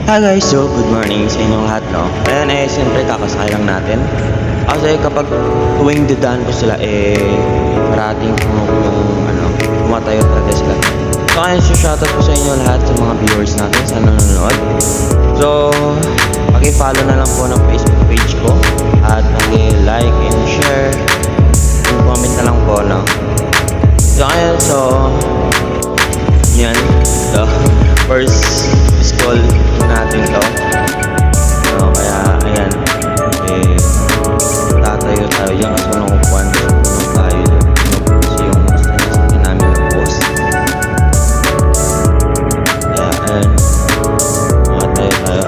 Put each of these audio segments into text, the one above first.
Hi guys, so good morning sa inyong lahat, no? Ayan siyempre kakasakay lang natin. Kasi kapag tuwing dadaan ko sila, parating tumatayo talaga sila. So kaya shoutout ko sa inyo lahat sa mga viewers natin sa nanonood. So, paki-follow na lang po ng Facebook page ko at paki-like and share and comment na lang po, no? So kaya, yan. So, first school natin to. So, kaya, ayan. Tatayo tayo dyan kasi walang upuan. Tulong tayo dyan. Kasi yung sinasakin namin ng post. Kaya, ayan. Tatayo tayo.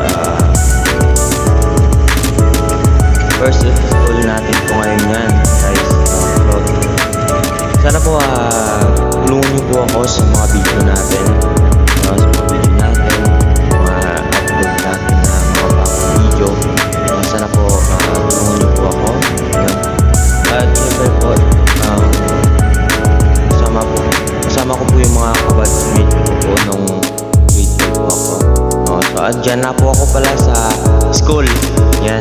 First school natin po ngayon yan, guys. Sana po, tulungan niyo po ako sa mga video natin. Sa mga video natin, mga upload natin na mga bagong video. Sana po, tulungan niyo po ako. At syempre po, kasama ko po yung mga kabatchmate ko po nung grade 12 po ako. So, andyan na po ako pala sa school. Yan.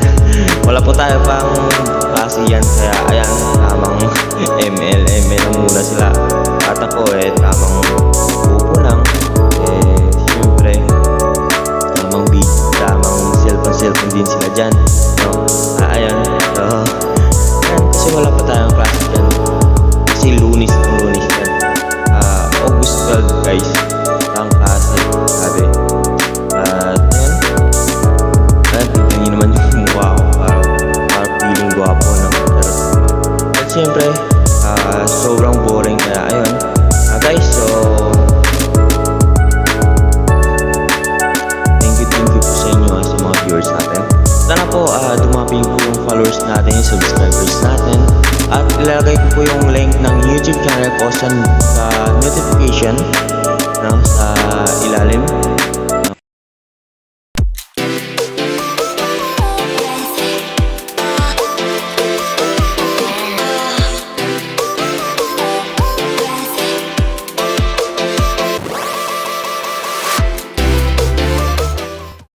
Wala po tayo pang klase yan. Kaya, ayan, tamang ML na muna sila. At ako tamang upo lang. Siyempre, tamang cellphone din sila dyan. No? Ayan. So, ayan, kasi wala pa tayong klase dyan. Kasi lunis dyan. August 12 guys. Ang klase. Sabi. At ayan. At tignan nyo naman yung mukha ko. Para feeling gwapo. No? At siyempre, sobrang boring. Kaya ayun. Guys, so thank you po sa inyo sa mga viewers natin. Sana po dumami po yung followers natin, yung subscribers natin. At ilalagay ko po yung link ng YouTube channel ko sa notification, no, sa ilalim.